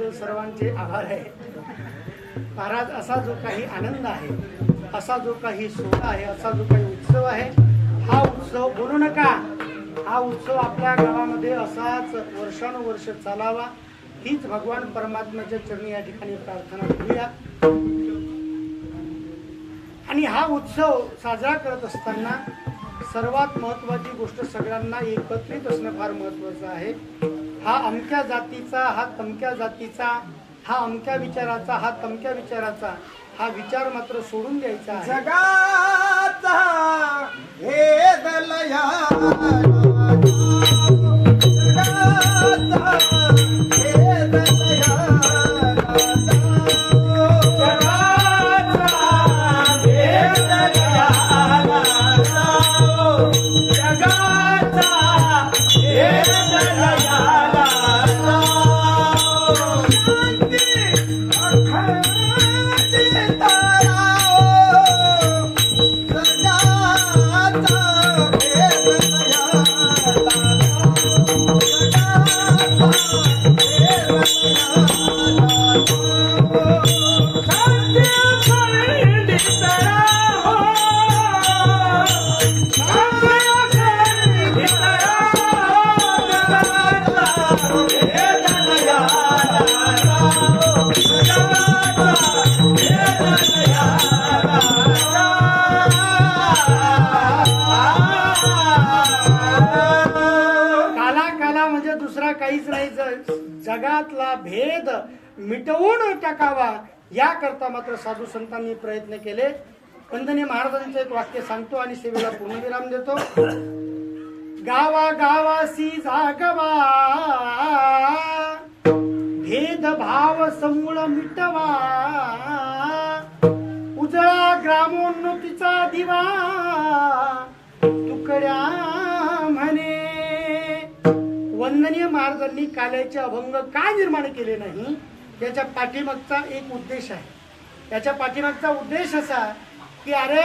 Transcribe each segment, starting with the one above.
केल्याबद्दल सर्वांचे आभार आहे. महाराज, असा जो काही आनंद आहे, असा जो काही सोहळा आहे, असा जो काही उत्सव आहे, हा उत्सव बोलू नका, हा उत्सव आपल्या गावामध्ये असाच वर्षानुवर्ष चालावा, हीच भगवान परमात्म्याच्या चरणी या ठिकाणी प्रार्थना करूया. आणि हा उत्सव साजरा करत असताना सर्वात महत्वाची गोष्ट, सगळ्यांना एकत्रित असणं फार महत्वाचं आहे. हा अमक्या जातीचा, हा तमक्या जातीचा, हा अमक्या विचाराचा, हा तमक्या विचाराचा, हा विचार मात्र सोडून द्यायचा आहे. जगाचा भेदलया जगातला भेद मिटवून टाकावा याकरता मात्र साधू संतांनी प्रयत्न केले. वंदनीय महाराजांचं एक वाक्य सांगतो आणि सेवेला पूर्णविराम देतो. गावा गावासी जागवा, भेदभाव समूळ मिटवा, उजळा ग्रामोन्नतीचा दिवा, तुकड्या म्हणे. वंदनीय महाराजांनी काल्याचे अभंग का निर्माण केले नाही, याच्या पाठीमागचा एक उद्देश आहे. याच्या पाठीमागचा उद्देश असा की अरे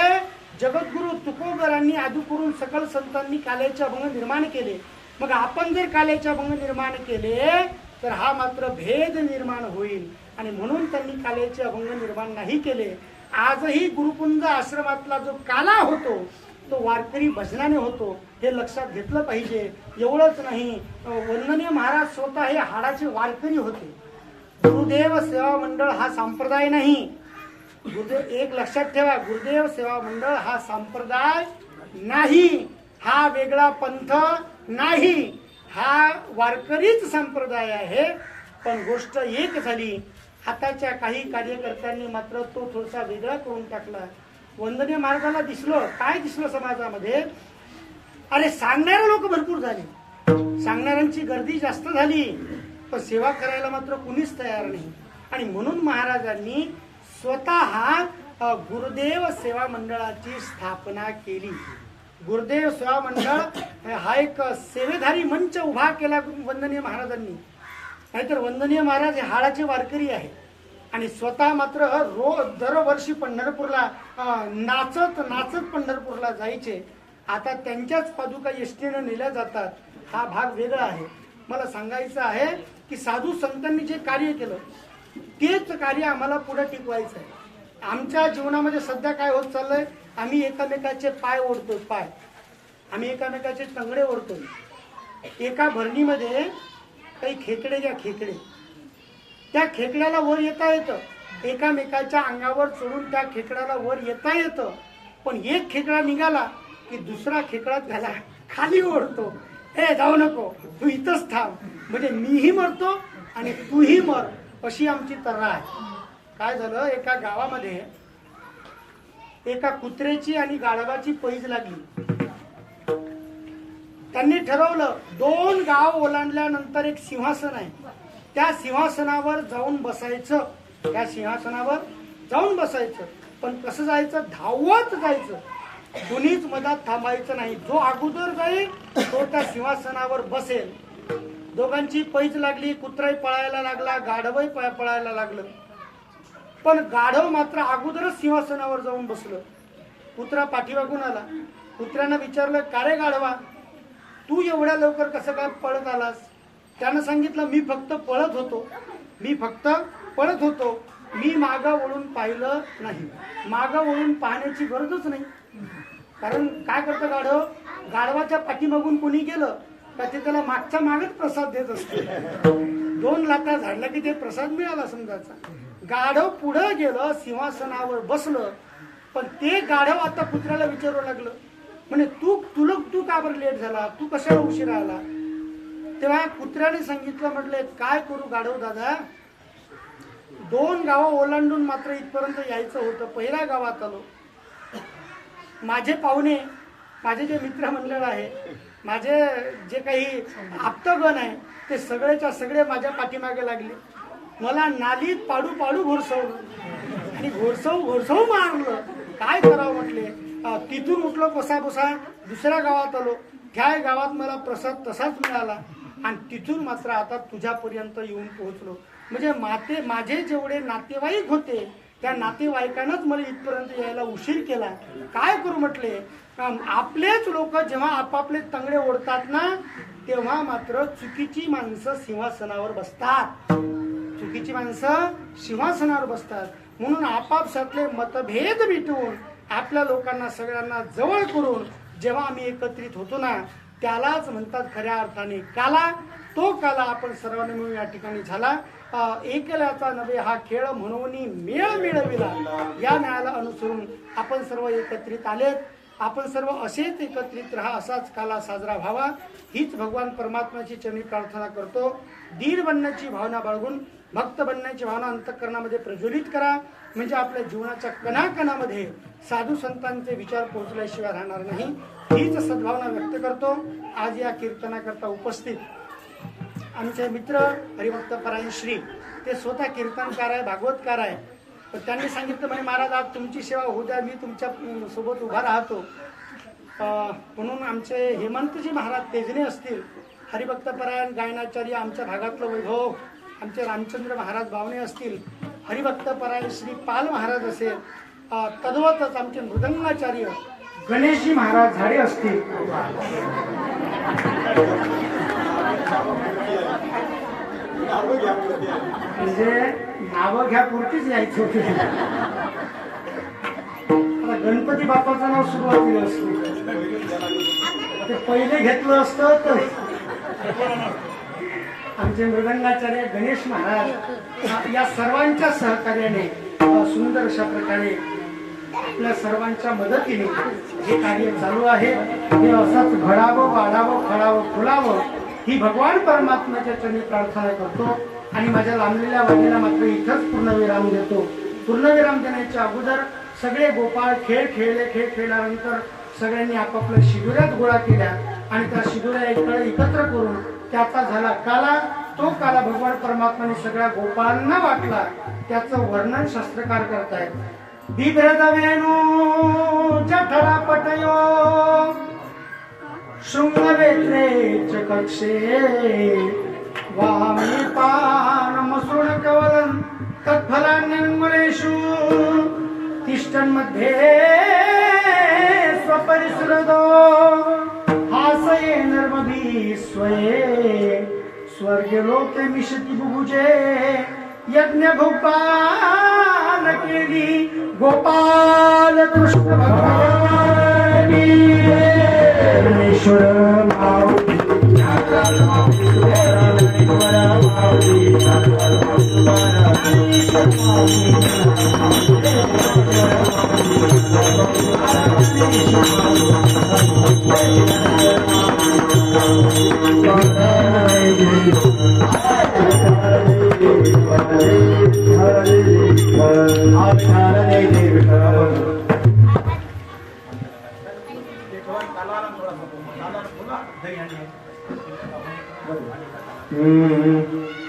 जगद्गुरु तुकोबरांनी आदू करून सकल संतांनी काल्याचे अभंग निर्माण केले, मग आपण जर काल्याचे अभंग निर्माण केले तर हा मात्र भेद निर्माण होईल, आणि म्हणून त्यांनी काल्याचे अभंग निर्माण नाही केले. आजही गुरुकुंज आश्रमातला जो काला होतो तो वारकरी भजनाने होतो, हे लक्षात घेतलं पाहिजे. एवढंच नाही, वंदनीय महाराज स्वतः हे हाडाचे वारकरी होते. गुरुदेव सेवा मंडळ हा संप्रदाय नाही. गुरुदेव, एक लक्षात ठेवा, गुरुदेव सेवा मंडळ हा संप्रदाय नाही, हा वेगळा पंथ नाही, हा वारकरीच संप्रदाय आहे. पण गोष्ट एक झाली, हाताच्या काही कार्यकर्त्यांनी मात्र तो थोडासा वेगळा करून टाकला. वंदनीय महाराजांना काय दिसलं समाजामध्ये, अरे सांगणारे लोक भरपूर झाले, सांगणाऱ्यांची गर्दी जास्त झाली, पण सेवा करायला मात्र कुणीच तयार नाही. आणि म्हणून महाराजांनी स्वतः गुरुदेव सेवा मंडळाची स्थापना केली. गुरुदेव सेवा मंडळ हा एक सेवेधारी मंच उभा केला वंदनीय महाराजांनी. नाहीतर वंदनीय महाराज हे हाडाचे वारकरी आहे आणि स्वतः मात्र दरवर्षी पंढरपूरला नाचत नाचत पंढरपूरला जायचे. आता त्यांच्याच पादुका एसटीने नेल्या जातात. हा भाग वेगळा आहे. मला सांगायचं आहे की साधू संतांनी जे कार्य केलं तेच कार्य आम्हाला पुढे टिकवायचं आहे. आमच्या जीवनामध्ये सध्या काय होत चाललंय, आम्ही एकामेकाचे पाय ओढतोय, आम्ही एकामेकाचे टंगडे ओढतोय. एका भरणीमध्ये काही खेकडे घ्या, त्या खेकड्याला वर येता येतं, एकामेकाच्या अंगावर चढून त्या खेकड्याला वर येता येतं, पण एक खेकडा निघाला की दुसरा खेकडा त्याला खाली ओढतो. हे जाऊ नको, तू इथंच थांब, म्हणजे मीही मरतो आणि तूही मर, अशी आमची तर्रा आहे. काय झालं, एका गावामध्ये एका कुत्र्याची आणि गाढवाची पैज लागली. त्यांनी ठरवलं 2 गाव ओलांडल्यानंतर एक सिंहासन आहे, त्या सिंहासनावर जाऊन बसायचं. पण कसं जायचं, धावत जायचं, कुणीच मधात थांबायचं नाही. जो अगोदर जाईल तो त्या सिंहासनावर बसेल. दोघांची पैज लागली, कुत्राही पळायला लागला, गाढवही पळायला लागलं. पण गाढव मात्र अगोदरच सिंहासनावर जाऊन बसलं. कुत्रा पाठीमागून आला. कुत्र्यानं विचारलं, का रे गाढवा, तू एवढ्या लवकर कसं काय पळत आलास? त्यानं सांगितलं, मी फक्त पळत होतो, मी फक्त पळत होतो, मी मागं वळून पाहिलं नाही. मागं वळून पाहण्याची गरजच नाही. कारण काय करतं गाढव, गाढवाच्या पाठीमागून कोणी गेलं का ते त्याला मागच्या मागच प्रसाद देत असते. 2 लाथा झाडल्या की ते प्रसाद मिळाला समजायचा. गाढव पुढे गेलं, सिंहासनावर बसलं, पण ते गाढव आता कुत्र्याला विचारू लागलं, म्हणे तू का बरं लेट झाला, तू कशाला उशिरा आला. तेव्हा कुत्र्याने सांगितलं, म्हटलं काय करू गाढव दादा, 2 गावं ओलांडून मात्र इथपर्यंत यायचं होतं. पहिल्या गावात आलो, माझे पाहुणे, माझे जे मित्रमंडळ आहे, माझे जे काही आप्तगण आहे, ते सगळेच्या सगळे माझ्या पाठीमागे लागले. मला नालीत पाडू पाडू घोरसवलं आणि घोरसव मारलं. काय करावं म्हटले. तिथून उठलो बसा दुसऱ्या गावात आलो. त्या गावात मला प्रसाद तसाच मिळाला आणि तिथून मात्र आता तुझ्यापर्यंत येऊन पोहोचलो. म्हणजे माझे जेवढे नातेवाईक होते त्या नातेवाईकांनाच मला इथपर्यंत यायला उशीर केला. काय करू म्हटले. आपलेच लोक जेव्हा आपापले तंगडे ओढतात ना, तेव्हा मात्र चुकीची माणसं सिंहासनावर बसतात. चुकीची माणसं सिंहासनावर बसतात. म्हणून आपापसातले मतभेद मिटवून आपल्या लोकांना सगळ्यांना जवळ करून जेव्हा आम्ही एकत्रित होतो ना, त्यालाच म्हणतात खऱ्या अर्थाने काला. तो काला आपण सर्वांनी मिळून या ठिकाणी झाला. एकल्याचा नव्हे हा खेळ म्हणून मेळ मिळविला. या न्यायाला अनुसरून आपण सर्व एकत्रित आलेत. आपण सर्व असेच एकत्रित राहा, असाच काला साजरा व्हावा, हीच भगवान परमात्म्याची चरणी प्रार्थना करतो. दीन बनण्याची भावना बाळगून भक्त बनण्याची भावना अंतःकरणामध्ये प्रज्वलित करा. म्हणजे आपल्या जीवनाच्या कणाकणामध्ये साधू संतांचे विचार पोहोचल्याशिवाय राहणार नाही. हीच सद्भावना व्यक्त करतो. आज या कीर्तनाकरता उपस्थित आमचे मित्र हरिभक्त परायण श्री, ते स्वतः कीर्तनकार आहे, भागवतकार आहे. तर त्यांनी सांगितलं, म्हणे महाराज आज तुमची सेवा होऊ द्या, मी तुमच्या सोबत उभा राहतो. म्हणून आमचे हेमंतजी महाराज तेजणे असतील, हरिभक्त परायण गायनाचार्य आमच्या भागातलं वैभव, आमचे रामचंद्र महाराज बावणे असतील, हरिभक्त परायण श्री पाल महाराज असेल, तद्वतच आमचे मृदंगाचार्य गणेशजी महाराज झाडे असतील. म्हणजे नावं घ्या पुरतीच यायचं होते. गणपती बाप्पाचं नाव सुरुवातीला असतं, ते पहिले घेतलं असतं तर. आमचे मृदंगाचार्य गणेश महाराज या सर्वांच्या सहकार्याने सुंदर अशा प्रकारे आपल्या सर्वांच्या मदतीने हे कार्य चालू आहे. हे असंच घडावं, वाढावं, फळावं, फुलावं, ही भगवान परमात्म्याच्या चरणी प्रार्थना करतो. आणि माझ्या लांबलेल्या वाणीला मात्र इथंच पूर्णविराम देतो. पूर्णविराम देण्याच्या अगोदर सगळे गोपाळ खेळ खेळले. खेळ खेळल्यानंतर सगळ्यांनी आपापल्या शिदुऱ्यात गोळा केल्या आणि त्या शिदुऱ्या एकत्र करून त्याचा झाला काला. तो काला भगवान परमात्म्याने सगळ्या गोपाळांना वाटला. त्याचं वर्णन शास्त्रकार करतायत. बिभ्रत वेणू जठरा पटयो शृंगवेत्रे च कक्षे वामी पानमसृण कवलं तत्फलान्यङ्गुलेषु तिष्ठन्मध्ये स्वपरिसृतो हासये नर्मभिः स्वये स्वर्गलोके मिशति बुभुजे यज्ञ गोपाल केली गोपाल कृष्ण भगवान परमेश्वर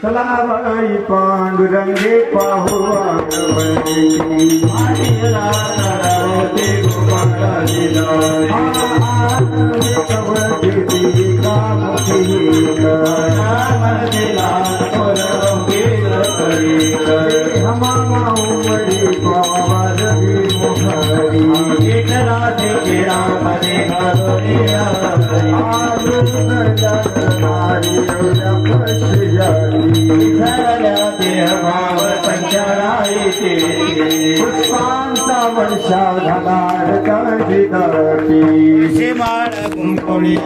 चला बाई पांडुरंगे पाहू भाव संचारायचे पुष्पांचा वर्षाव झाला रकाशी धरती माळ कुंकुळी